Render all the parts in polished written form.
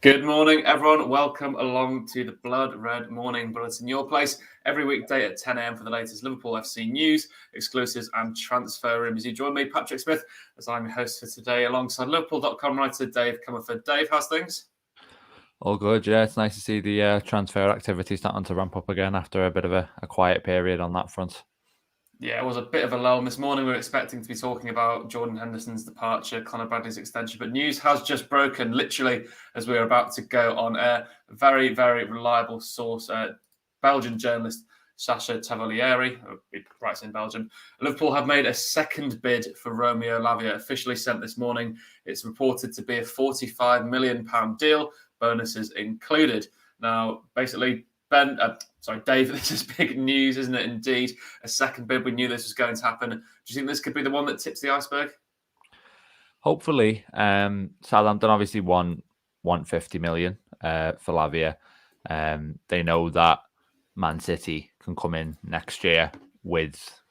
Good morning, everyone. Welcome along to the Blood Red Morning Bulletin, your place every weekday at 10 a.m. for the latest Liverpool FC news, exclusives and transfer rumours. You join me, Patrick Smith, as I'm your host for today, alongside Liverpool.com writer Dave Comerford. Dave, how's things? All good, yeah. It's nice to see the transfer activity starting to ramp up again after a bit of a quiet period on that front. Yeah, it was a bit of a lull. This morning we were expecting to be talking about Jordan Henderson's departure, Conor Bradley's extension, but news has just broken, literally, as we were about to go on air. A very, very reliable source, Belgian journalist Sacha Tavolieri, he writes in Belgium. Liverpool have made a second bid for Romeo Lavia, officially sent this morning. It's reported to be a £45 million deal, bonuses included. Now, basically, Dave, this is big news, isn't it? Indeed, a second bid. We knew this was going to happen. Do you think this could be the one that tips the iceberg? Hopefully. Southampton obviously want 50 million for Lavia. They know that Man City can come in next year with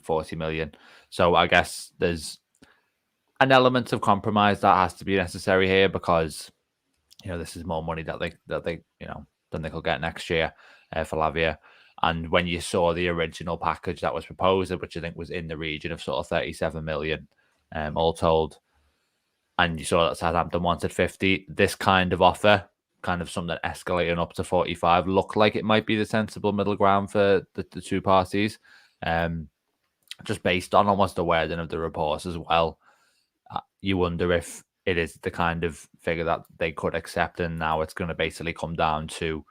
40 million. So I guess there's an element of compromise that has to be necessary here because this is more money that they than they could get next year for Lavia. And when you saw the original package that was proposed, which I think was in the region of sort of 37 million, all told, and you saw that Southampton wanted 50, this kind of offer, kind of something escalating up to 45, looked like it might be the sensible middle ground for the two parties. Just based on almost the wording of the reports as well, you wonder if it is the kind of figure that they could accept, and now it's going to basically come down to,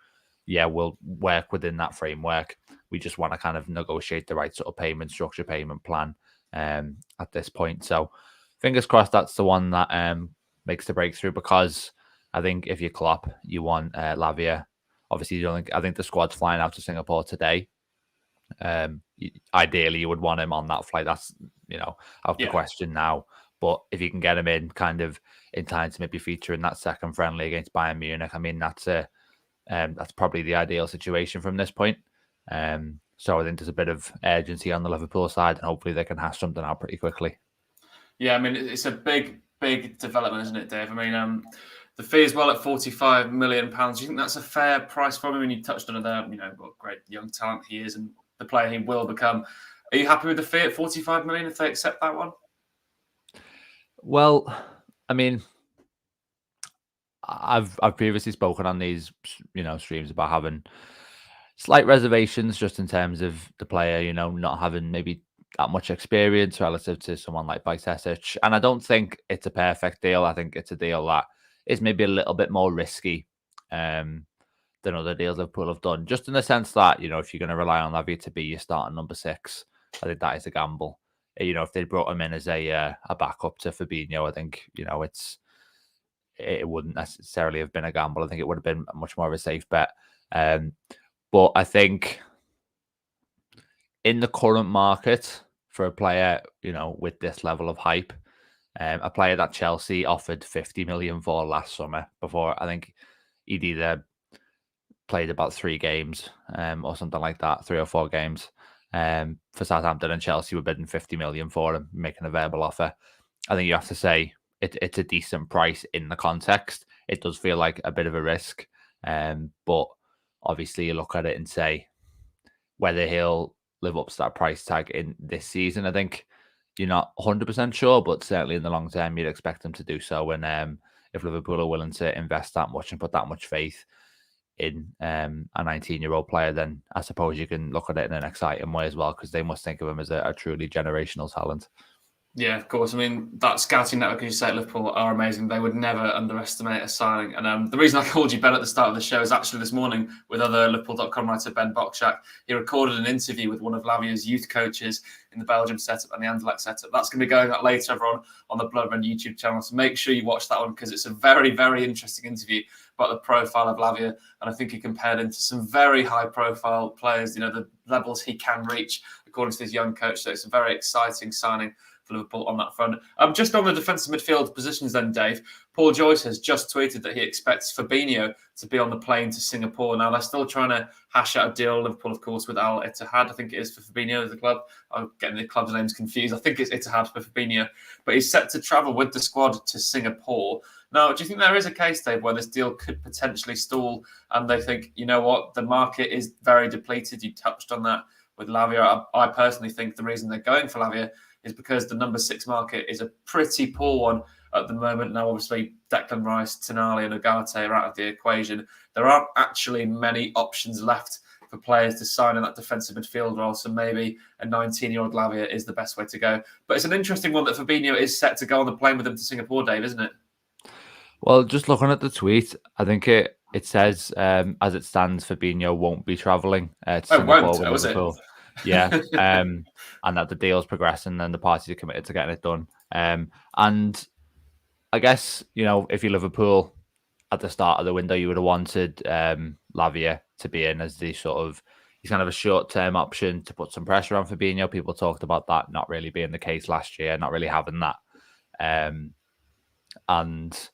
we'll work within that framework. We just want to kind of negotiate the right sort of payment structure, payment plan at this point. So fingers crossed that's the one that makes the breakthrough, because I think if you Klopp, you want Lavia. Obviously, I think the squad's flying out to Singapore today. Ideally, you would want him on that flight. That's, out of the question now. But if you can get him in kind of in time to maybe feature in that second friendly against Bayern Munich, I mean, that's probably the ideal situation from this point. So I think there's a bit of urgency on the Liverpool side, and hopefully they can hash something out pretty quickly. Yeah, I mean, it's a big, big development, isn't it, Dave? I mean, the fee as well at £45 million. Do you think that's a fair price for him? When you touched on it there, what great young talent he is and the player he will become. Are you happy with the fee at £45 million if they accept that one? Well, I mean, I've previously spoken on these, streams about having slight reservations just in terms of the player, not having maybe that much experience relative to someone like Bajcetic. And I don't think it's a perfect deal. I think it's a deal that is maybe a little bit more risky than other deals Liverpool have done, just in the sense that, if you're going to rely on Lavia to be your starting number 6, I think that is a gamble. If they brought him in as a backup to Fabinho, I think, it wouldn't necessarily have been a gamble. I think it would have been much more of a safe bet. But I think in the current market for a player, with this level of hype, a player that Chelsea offered 50 million for last summer, before I think he'd either played about 3 games or something like that, 3 or 4 games. For Southampton, and Chelsea were bidding 50 million for him, making a verbal offer. I think you have to say it's a decent price in the context. It does feel like a bit of a risk, but obviously you look at it and say whether he'll live up to that price tag in this season. I think you're not 100% sure, but certainly in the long term, you'd expect him to do so. And if Liverpool are willing to invest that much and put that much faith in a 19-year-old player, then I suppose you can look at it in an exciting way as well, because they must think of him as a truly generational talent. Yeah, of course. I mean, that scouting network, as you say, at Liverpool are amazing. They would never underestimate a signing. And the reason I called you Ben at the start of the show is actually this morning with other Liverpool.com writer Ben Bokshak. He recorded an interview with one of Lavia's youth coaches in the Belgium setup and the Anderlecht setup. That's going to be going up later, everyone, on the Blood Red YouTube channel. So make sure you watch that one, because it's a very, very interesting interview about the profile of Lavia. And I think he compared him to some very high-profile players, the levels he can reach according to his young coach. So it's a very exciting signing for Liverpool on that front. Just on the defensive midfield positions then, Dave, Paul Joyce has just tweeted that he expects Fabinho to be on the plane to Singapore. Now, they're still trying to hash out a deal, Liverpool, of course, with Al Ittihad. I think it is for Fabinho, the club. I'm getting the club's names confused. I think it's Ittihad for Fabinho. But he's set to travel with the squad to Singapore. Now, do you think there is a case, Dave, where this deal could potentially stall and they think, you know what, the market is very depleted? You touched on that with Lavia. I personally think the reason they're going for Lavia is because the number 6 market is a pretty poor one at the moment. Now, obviously, Declan Rice, Tonali and Ugarte are out of the equation. There aren't actually many options left for players to sign in that defensive midfield role, so maybe a 19-year-old Lavia is the best way to go. But it's an interesting one that Fabinho is set to go on the plane with them to Singapore, Dave, isn't it? Well, just looking at the tweet, I think it says, as it stands, Fabinho won't be travelling to Singapore with Liverpool. Yeah, and that the deal's progressing and the parties are committed to getting it done. And I guess, if you're Liverpool at the start of the window, you would have wanted Lavia to be in as he's kind of a short-term option to put some pressure on Fabinho. People talked about that not really being the case last year, not really having that. And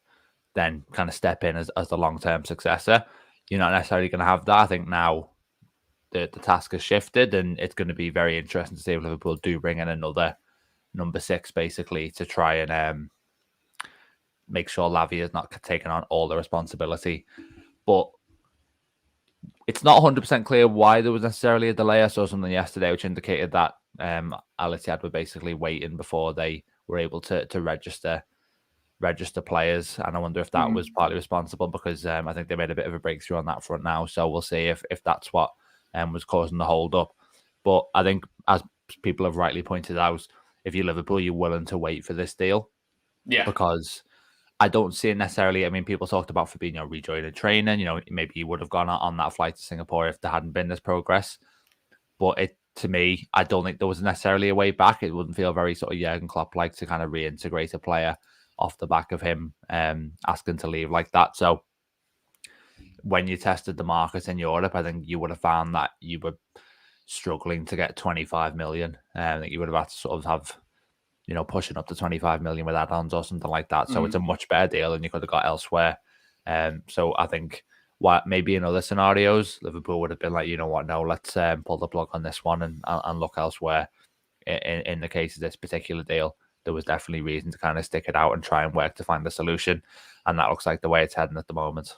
then kind of step in as the long-term successor. You're not necessarily going to have that. I think now the task has shifted, and it's going to be very interesting to see if Liverpool do bring in another number 6, basically, to try and make sure Lavia is not taking on all the responsibility. But it's not 100% clear why there was necessarily a delay. I saw something yesterday which indicated that Al Ittihad were basically waiting before they were able to register players, and I wonder if that was partly responsible, because I think they made a bit of a breakthrough on that front now. So we'll see if that's what was causing the hold up. But I think, as people have rightly pointed out, if you're Liverpool, you're willing to wait for this deal. Yeah. Because I don't see it necessarily. I mean, people talked about Fabinho rejoining training. Maybe he would have gone on that flight to Singapore if there hadn't been this progress. But to me, I don't think there was necessarily a way back. It wouldn't feel very sort of Jurgen Klopp-like to kind of reintegrate a player off the back of him asking to leave like that. So when you tested the market in Europe, I think you would have found that you were struggling to get 25 million. I think you would have had to sort of have, pushing up to 25 million with add-ons or something like that. So it's a much better deal than you could have got elsewhere. So I think maybe in other scenarios, Liverpool would have been like, you know what, no, let's pull the plug on this one and look elsewhere. In the case of this particular deal, there was definitely reason to kind of stick it out and try and work to find a solution. And that looks like the way it's heading at the moment.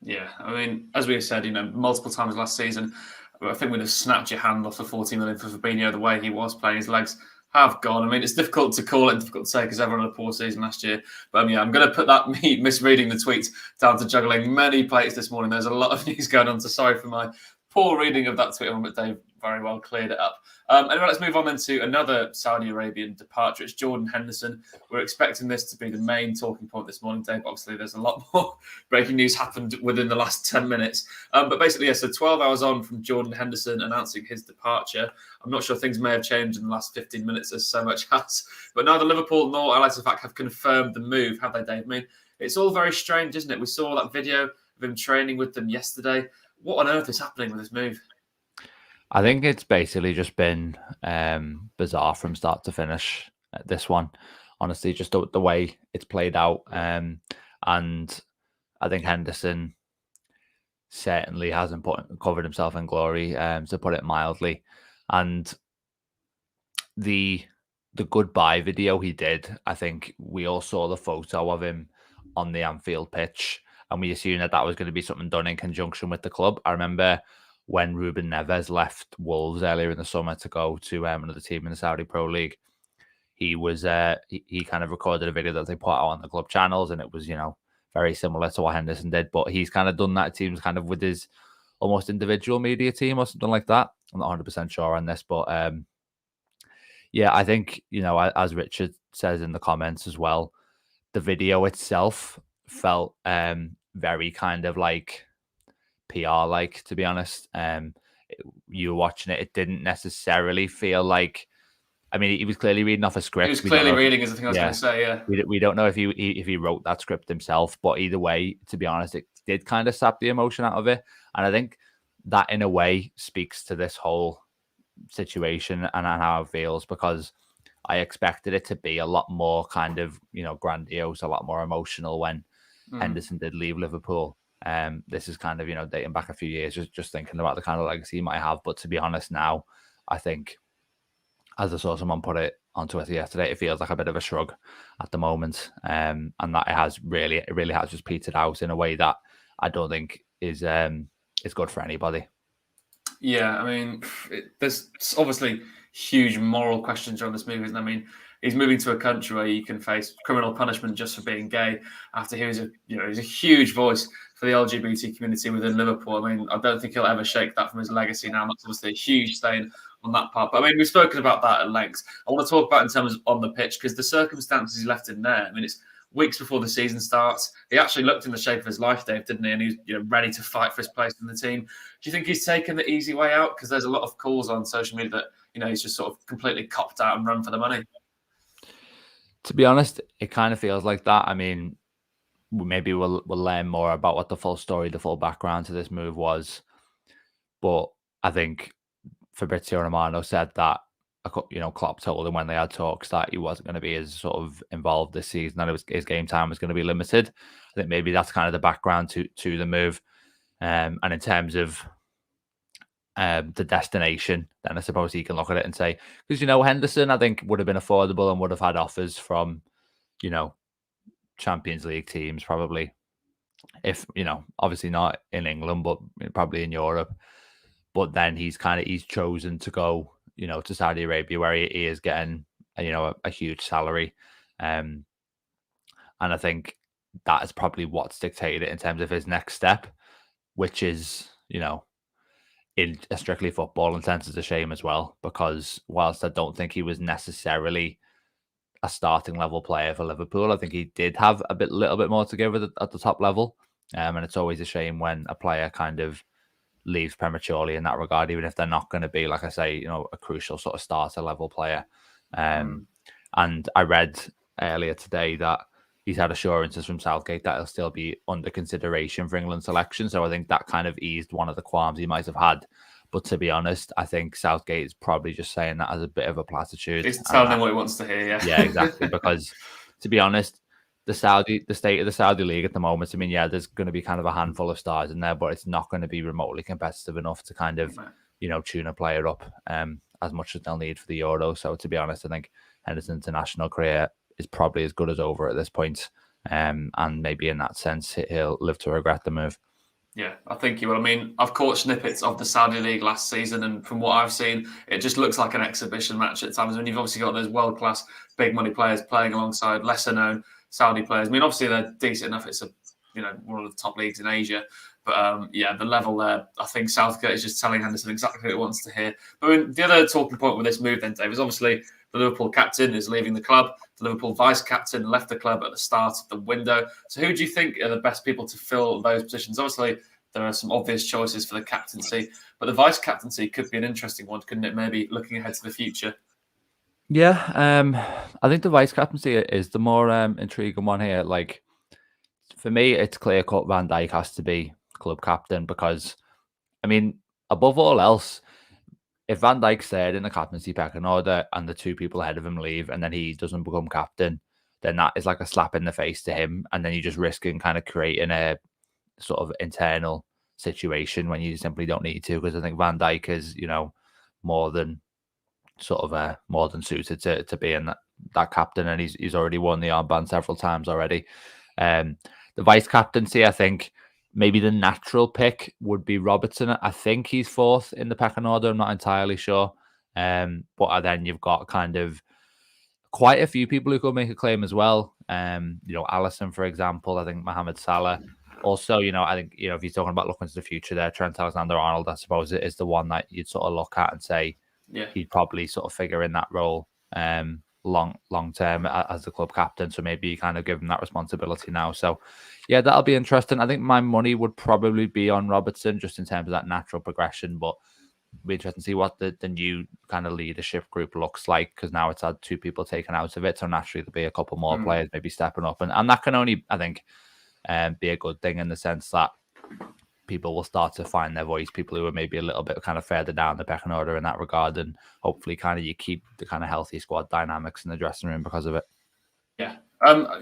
Yeah, I mean, as we said, multiple times last season, I think we'd have snapped your hand off for 40 million for Fabinho. The way he was playing, his legs have gone. I mean, it's difficult to call it and difficult to say because everyone had a poor season last year. But I'm going to put that me misreading the tweets down to juggling many plates this morning. There's a lot of news going on, so sorry for my poor reading of that tweet, but Dave very well cleared it up. Anyway, let's move on then to another Saudi Arabian departure. It's Jordan Henderson. We're expecting this to be the main talking point this morning, Dave. Obviously, there's a lot more breaking news happened within the last 10 minutes. But basically, so 12 hours on from Jordan Henderson announcing his departure. I'm not sure things may have changed in the last 15 minutes, as so much has. But neither Liverpool nor Al Ettifaq have confirmed the move, have they, Dave? I mean, it's all very strange, isn't it? We saw that video of him training with them yesterday. What on earth is happening with this move? I think it's basically just been bizarre from start to finish, this one. Honestly, just the way it's played out. And I think Henderson certainly hasn't covered himself in glory, to put it mildly. And the goodbye video he did, I think we all saw the photo of him on the Anfield pitch, and we assumed that was going to be something done in conjunction with the club. I remember when Ruben Neves left Wolves earlier in the summer to go to another team in the Saudi Pro League, he was he kind of recorded a video that they put out on the club channels, and it was very similar to what Henderson did. But he's kind of done that, it seems, kind of with his almost individual media team or something like that. I'm not 100% sure on this, but yeah, I think as Richard says in the comments as well, the video itself felt very kind of like PR like, to be honest. You were watching it didn't necessarily feel like, I mean, he was clearly reading off a script. He was clearly reading, is the thing I was going to say, yeah. We don't know if he wrote that script himself, but either way, to be honest, it did kind of sap the emotion out of it. And I think that in a way speaks to this whole situation and how it feels, because I expected it to be a lot more kind of, grandiose, a lot more emotional when Henderson did leave Liverpool. This is kind of, dating back a few years, just thinking about the kind of legacy he might have. But to be honest now, I think, as I saw someone put it on Twitter yesterday, it feels like a bit of a shrug at the moment. And that it really has just petered out in a way that I don't think is good for anybody. Yeah, I mean, there's obviously huge moral questions around this movie, isn't there? I mean, he's moving to a country where you can face criminal punishment just for being gay. After he was he's a huge voice for the LGBT community within Liverpool. I mean, I don't think he'll ever shake that from his legacy now. That's obviously a huge stain on that part. But I mean, we've spoken about that at length. I want to talk about in terms of on the pitch, because the circumstances he left in there. I mean, it's weeks before the season starts. He actually looked in the shape of his life, Dave, didn't he? And he was ready to fight for his place in the team. Do you think he's taken the easy way out? Because there's a lot of calls on social media that he's just sort of completely copped out and run for the money. To be honest, it kind of feels like that. I mean, maybe we'll learn more about what the full story, the full background to this move was. But I think Fabrizio Romano said that, Klopp told him when they had talks that he wasn't going to be as sort of involved this season, that his game time was going to be limited. I think maybe that's kind of the background to the move. And in terms of the destination, then I suppose he can look at it and say, because, Henderson, I think, would have been affordable and would have had offers from, Champions League teams, probably. If, obviously not in England, but probably in Europe. But then he's chosen to go, to Saudi Arabia, where he is getting, a huge salary. And I think that is probably what's dictated it in terms of his next step, which is, in a strictly footballing sense, is a shame as well, because whilst I don't think he was necessarily a starting level player for Liverpool, I think he did have a little bit more to give at the top level. And it's always a shame when a player kind of leaves prematurely in that regard, even if they're not going to be, like I say, a crucial sort of starter level player. And I read earlier today that he's had assurances from Southgate that he'll still be under consideration for England selection. So I think that kind of eased one of the qualms he might have had. But to be honest, I think Southgate is probably just saying that as a bit of a platitude. He's telling him what he wants to hear, yeah. Yeah, exactly. Because to be honest, the state of the Saudi league at the moment, I mean, yeah, there's going to be kind of a handful of stars in there, but it's not going to be remotely competitive enough to kind of, tune a player up as much as they'll need for the Euro. So to be honest, I think Henderson's international career is probably as good as over at this point. And maybe in that sense, he'll live to regret the move. Yeah, I think he will. I mean, I've caught snippets of the Saudi League last season, and from what I've seen, it just looks like an exhibition match at times. When you've obviously got those world-class, big money players playing alongside lesser-known Saudi players. I mean, obviously they're decent enough. It's one of the top leagues in Asia. But the level there, I think Southgate is just telling Henderson exactly what he wants to hear. But I mean, the other talking point with this move then, Dave, is obviously the Liverpool captain is leaving the club. The Liverpool vice-captain left the club at the start of the window. So who do you think are the best people to fill those positions? Obviously, there are some obvious choices for the captaincy, but the vice-captaincy could be an interesting one, couldn't it? Maybe looking ahead to the future. Yeah, I think the vice-captaincy is the more intriguing one here. Like, for me, it's clear-cut Van Dijk has to be club captain because, I mean, above all else, if Van Dijk's third in the captaincy pecking order and the two people ahead of him leave and then he doesn't become captain, then that is like a slap in the face to him. And then you're just risking kind of creating a sort of internal situation when you simply don't need to, because I think Van Dijk is, more than suited to being that captain, and he's already won the armband several times already. The vice captaincy, I think maybe the natural pick would be Robertson. I think he's fourth in the pecking order. I'm not entirely sure. But then you've got kind of quite a few people who could make a claim as well. Alisson, for example. I think Mohamed Salah. Also, I think, if you're talking about looking to the future there, Trent Alexander-Arnold, I suppose, it is the one that you'd sort of look at and say, he'd probably sort of figure in that role long term as the club captain. So maybe you kind of give him that responsibility now. So yeah, that'll be interesting. I think my money would probably be on Robertson just in terms of that natural progression, but it'll be interesting to see what the new kind of leadership group looks like, because now it's had two people taken out of it. So naturally there'll be a couple more players maybe stepping up, and that can only, I think, be a good thing in the sense that people will start to find their voice, people who are maybe a little bit kind of further down the pecking order in that regard, and hopefully kind of you keep the kind of healthy squad dynamics in the dressing room because of it. Yeah.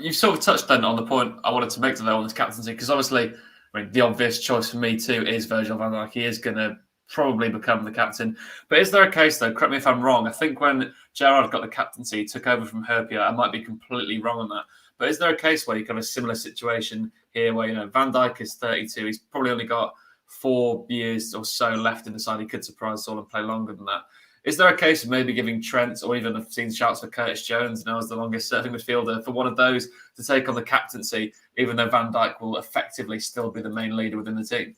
You've sort of touched then on the point I wanted to make today on this captaincy, because obviously, I mean, the obvious choice for me too is Virgil van Dijk. He is going to probably become the captain. But is there a case, though, correct me if I'm wrong, I think when Gerrard got the captaincy, he took over from Herpia. I might be completely wrong on that. But is there a case where you have a similar situation here where, Van Dijk is 32, he's probably only got 4 years or so left in the side. He could surprise us all and play longer than that. Is there a case of maybe giving Trent, or even I've seen shouts for Curtis Jones now as the longest serving midfielder, for one of those to take on the captaincy, even though Van Dijk will effectively still be the main leader within the team?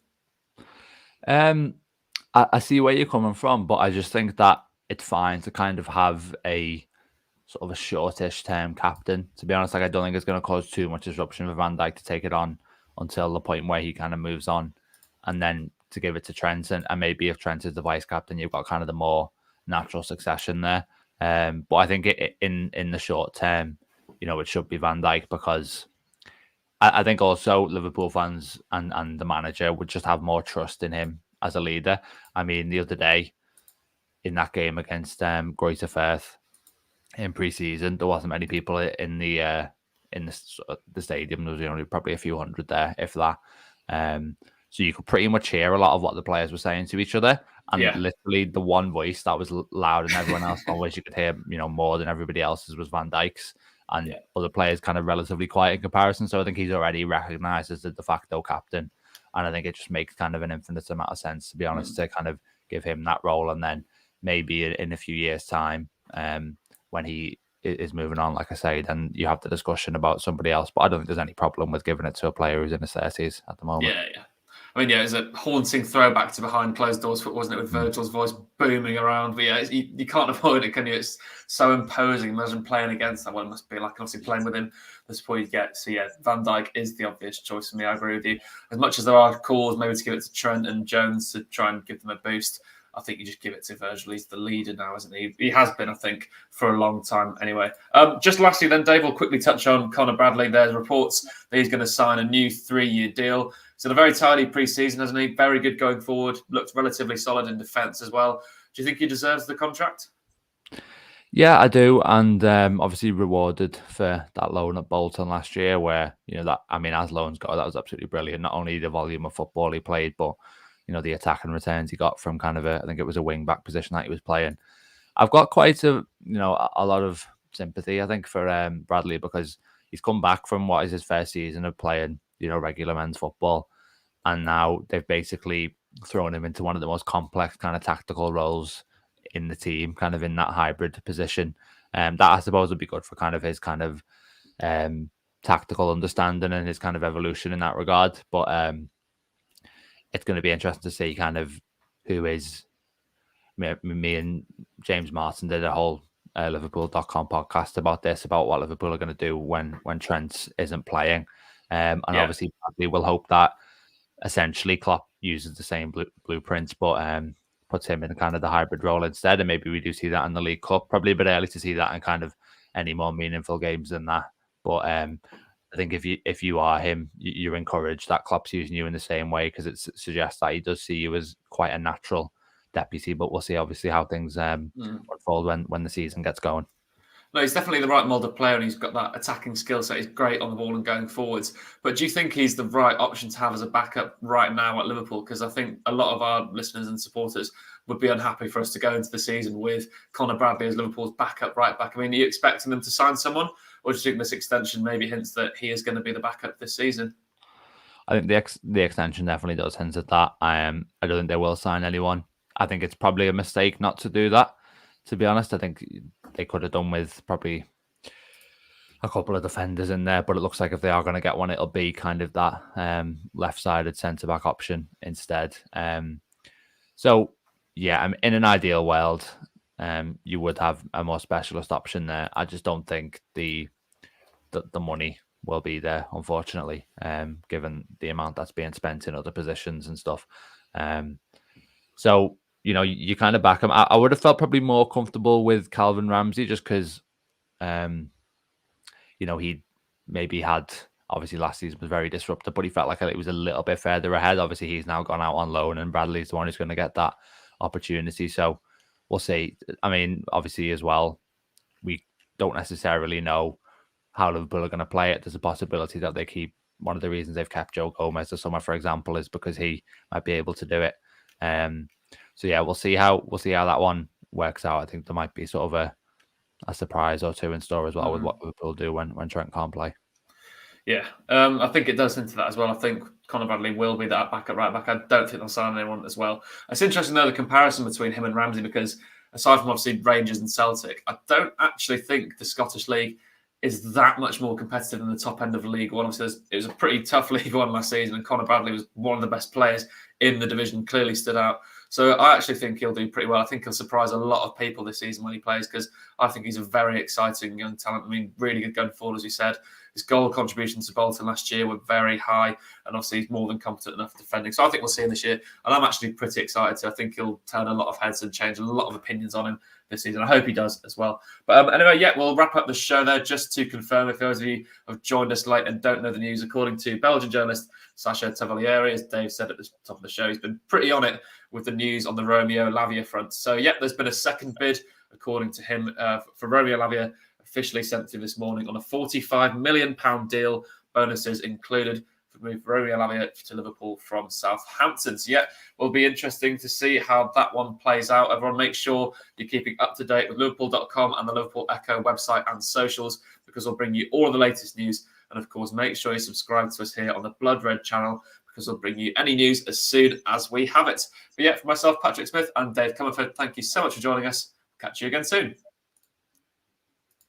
I see where you're coming from, but I just think that it's fine to kind of have a sort of a shortish term captain. To be honest, like I don't think it's going to cause too much disruption for Van Dijk to take it on until the point where he kind of moves on, and then to give it to Trent. And maybe if Trent is the vice captain, you've got kind of the more natural succession there. But I think in the short term, it should be Van Dijk, because I think also Liverpool fans and the manager would just have more trust in him as a leader. I mean, the other day in that game against Greuther Fürth in pre-season, there wasn't many people in the stadium. There was only probably a few hundred there, if that. So you could pretty much hear a lot of what the players were saying to each other. And literally the one voice that was loud and everyone else always you could hear, more than everybody else's was Van Dijk's. And other players kind of relatively quiet in comparison. So I think he's already recognised as the de facto captain. And I think it just makes kind of an infinite amount of sense, to be honest, to kind of give him that role. And then maybe in a few years' time, when he is moving on, like I say, then you have the discussion about somebody else. But I don't think there's any problem with giving it to a player who's in his 30s at the moment. Yeah. I mean, it's a haunting throwback to behind closed doors, wasn't it, with Virgil's voice booming around. But you can't avoid it, can you? It's so imposing. Imagine playing against that. Well, it must be like, obviously, playing with him, the support you get. So, Van Dijk is the obvious choice for me. I agree with you. As much as there are calls maybe to give it to Trent and Jones to try and give them a boost, I think you just give it to Virgil. He's the leader now, isn't he? He has been, I think, for a long time anyway. Just lastly then, Dave, we'll quickly touch on Conor Bradley. There's reports that he's going to sign a new 3-year deal. He's had a very tidy pre-season, hasn't he? Very good going forward. Looked relatively solid in defence as well. Do you think he deserves the contract? Yeah, I do. And obviously rewarded for that loan at Bolton last year where, as loans go, that was absolutely brilliant. Not only the volume of football he played, but the attack and returns he got from kind of I think it was a wing back position that he was playing. I've got quite a lot of sympathy, I think, for Bradley, because he's come back from what is his first season of playing, regular men's football. And now they've basically thrown him into one of the most complex kind of tactical roles in the team, kind of in that hybrid position. That I suppose would be good for kind of his kind of tactical understanding and his kind of evolution in that regard. But it's going to be interesting to see kind of who is. Me and James Martin did a whole Liverpool.com podcast about this, about what Liverpool are going to do when Trent isn't playing. Obviously, we will hope that essentially Klopp uses the same blueprints, but puts him in kind of the hybrid role instead. And maybe we do see that in the League Cup. Probably a bit early to see that in kind of any more meaningful games than that. But I think if you are him, you're encouraged that Klopp's using you in the same way, because it suggests that he does see you as quite a natural deputy. But we'll see obviously how things unfold when the season gets going. No, he's definitely the right mould of player, and he's got that attacking skill set. He's great on the ball and going forwards. But do you think he's the right option to have as a backup right now at Liverpool? Because I think a lot of our listeners and supporters would be unhappy for us to go into the season with Conor Bradley as Liverpool's backup right back. I mean, are you expecting them to sign someone, or do you think this extension maybe hints that he is going to be the backup this season? I think the extension definitely does hint at that. I don't think they will sign anyone. I think it's probably a mistake not to do that, to be honest. I think they could have done with probably a couple of defenders in there, but it looks like if they are going to get one, it'll be kind of that left-sided centre-back option instead. So, yeah, in an ideal world, you would have a more specialist option there. I just don't think the money will be there, unfortunately, given the amount that's being spent in other positions and stuff. So, you kind of back him. I would have felt probably more comfortable with Calvin Ramsey, just because, he maybe had Obviously, last season was very disruptive, but he felt like it was a little bit further ahead. Obviously, he's now gone out on loan, and Bradley's the one who's going to get that opportunity. So we'll see. I mean, obviously, as well, we don't necessarily know how Liverpool are going to play it. There's a possibility that they keep one of the reasons they've kept Joe Gomez this summer, for example, is because he might be able to do it. So yeah, we'll see how that one works out. I think there might be sort of a surprise or two in store as well with what Liverpool do when Trent can't play. Yeah, I think it does into that as well. I think Conor Bradley will be that back at right back. I don't think they'll sign anyone as well. It's interesting, though, the comparison between him and Ramsey, because aside from obviously Rangers and Celtic, I don't actually think the Scottish League is that much more competitive than the top end of League One. Obviously, it was a pretty tough League One last season, and Conor Bradley was one of the best players in the division, clearly stood out. So I actually think he'll do pretty well. I think he'll surprise a lot of people this season when he plays, because I think he's a very exciting young talent. I mean, really good going forward, as you said. His goal contributions to Bolton last year were very high, and obviously he's more than competent enough defending. So I think we'll see him this year, and I'm actually pretty excited. I think he'll turn a lot of heads and change a lot of opinions on him this season. I hope he does as well. But anyway, yeah, we'll wrap up the show there. Just to confirm, if those of you have joined us late and don't know the news, according to Belgian journalist Sacha Tavolieri, as Dave said at the top of the show, he's been pretty on it with the news on the Romeo Lavia front. So, yeah, there's been a second bid, according to him, for Romeo Lavia, officially sent through this morning on a £45 million deal, bonuses included, for move Romeo Lavia to Liverpool from Southampton. So, yeah, will be interesting to see how that one plays out. Everyone, make sure you're keeping up to date with Liverpool.com and the Liverpool Echo website and socials, because we'll bring you all of the latest news. And, of course, make sure you subscribe to us here on the Blood Red channel, because we'll bring you any news as soon as we have it. But, yeah, for myself, Patrick Smith, and Dave Comerford, thank you so much for joining us. Catch you again soon.